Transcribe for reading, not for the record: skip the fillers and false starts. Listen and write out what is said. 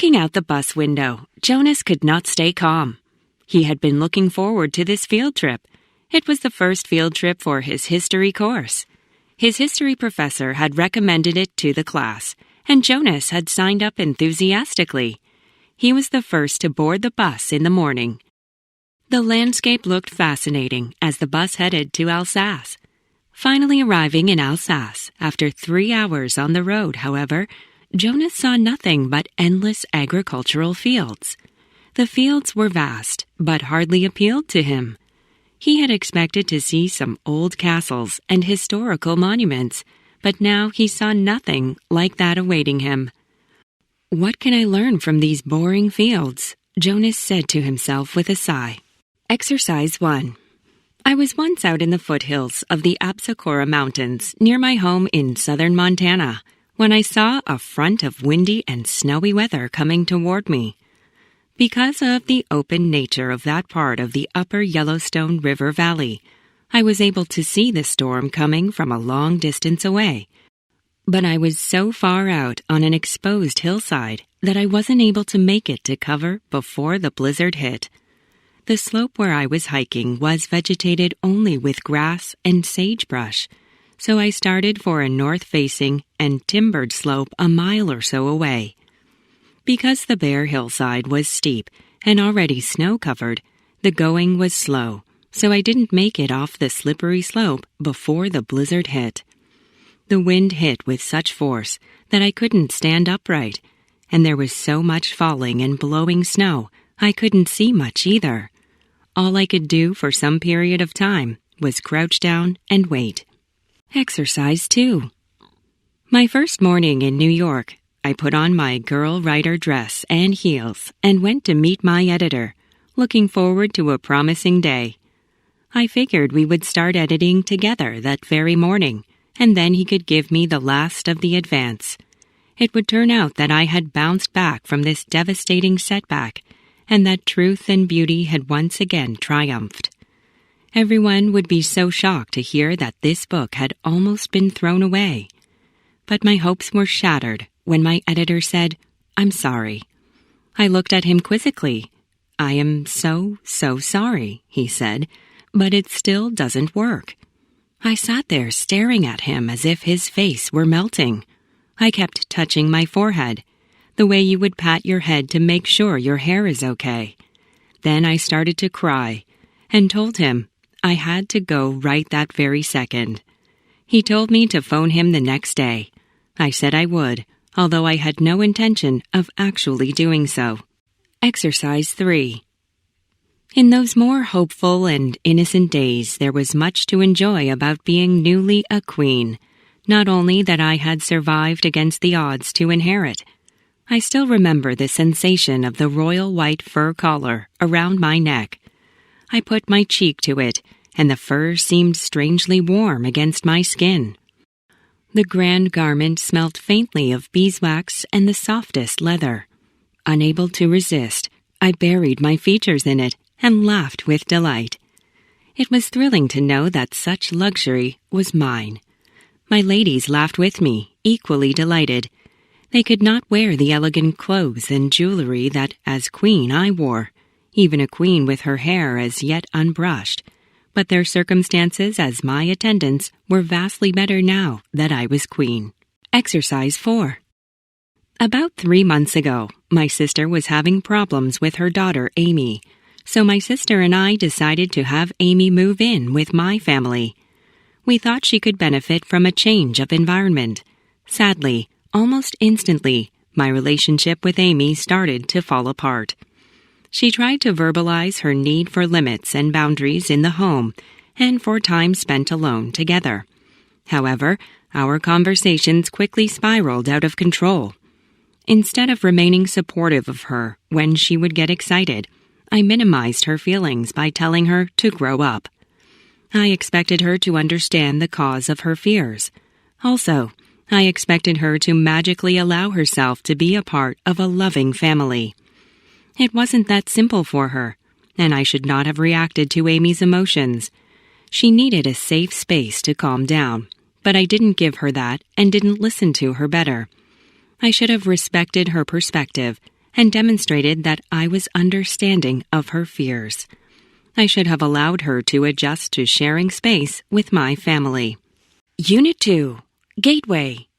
Looking out the bus window, Jonas could not stay calm. He had been looking forward to this field trip. It was the first field trip for his history course. His history professor had recommended it to the class, and Jonas had signed up enthusiastically. He was the first to board the bus in the morning. The landscape looked fascinating as the bus headed to Alsace. Finally arriving in Alsace, after 3 hours on the road, however, Jonas saw nothing but endless agricultural fields. The fields were vast, but hardly appealed to him. He had expected to see some old castles and historical monuments, but now he saw nothing like that awaiting him. "What can I learn from these boring fields?" Jonas said to himself with a sigh. Exercise 1. I was once out in the foothills of the Absecora Mountains near my home in southern Montana when I saw a front of windy and snowy weather coming toward me. Because of the open nature of that part of the upper Yellowstone River Valley, I was able to see the storm coming from a long distance away. But I was so far out on an exposed hillside that I wasn't able to make it to cover before the blizzard hit. The slope where I was hiking was vegetated only with grass and sagebrush, so I started for a north-facing and timbered slope a mile or so away. Because the bare hillside was steep and already snow-covered, the going was slow, so I didn't make it off the slippery slope before the blizzard hit. The wind hit with such force that I couldn't stand upright, and there was so much falling and blowing snow I couldn't see much either. All I could do for some period of time was crouch down and wait. Exercise 2. My first morning in New York, I put on my girl writer dress and heels and went to meet my editor, looking forward to a promising day. I figured we would start editing together that very morning, and then he could give me the last of the advance. It would turn out that I had bounced back from this devastating setback, and that truth and beauty had once again triumphed. Everyone would be so shocked to hear that this book had almost been thrown away. But my hopes were shattered when my editor said, "I'm sorry." I looked at him quizzically. "I am so sorry," he said, "but it still doesn't work." I sat there staring at him as if his face were melting. I kept touching my forehead, the way you would pat your head to make sure your hair is okay. Then I started to cry and told him I had to go right that very second. He told me to phone him the next day. I said I would, although I had no intention of actually doing so. Exercise 3. In those more hopeful and innocent days, there was much to enjoy about being newly a queen. Not only that I had survived against the odds to inherit, I still remember the sensation of the royal white fur collar around my neck. I put my cheek to it, and the fur seemed strangely warm against my skin. The grand garment smelt faintly of beeswax and the softest leather. Unable to resist, I buried my features in it and laughed with delight. It was thrilling to know that such luxury was mine. My ladies laughed with me, equally delighted. They could not wear the elegant clothes and jewelry that, as queen, I wore, even a queen with her hair as yet unbrushed. But their circumstances as my attendants were vastly better now that I was queen. Exercise 4. About 3 months ago, my sister was having problems with her daughter, Amy, so my sister and I decided to have Amy move in with my family. We thought she could benefit from a change of environment. Sadly, almost instantly, my relationship with Amy started to fall apart. She tried to verbalize her need for limits and boundaries in the home and for time spent alone together. However, our conversations quickly spiraled out of control. Instead of remaining supportive of her when she would get excited, I minimized her feelings by telling her to grow up. I expected her to understand the cause of her fears. Also, I expected her to magically allow herself to be a part of a loving family. It wasn't that simple for her, and I should not have reacted to Amy's emotions. She needed a safe space to calm down, but I didn't give her that and didn't listen to her better. I should have respected her perspective and demonstrated that I was understanding of her fears. I should have allowed her to adjust to sharing space with my family. Unit 2. Gateway.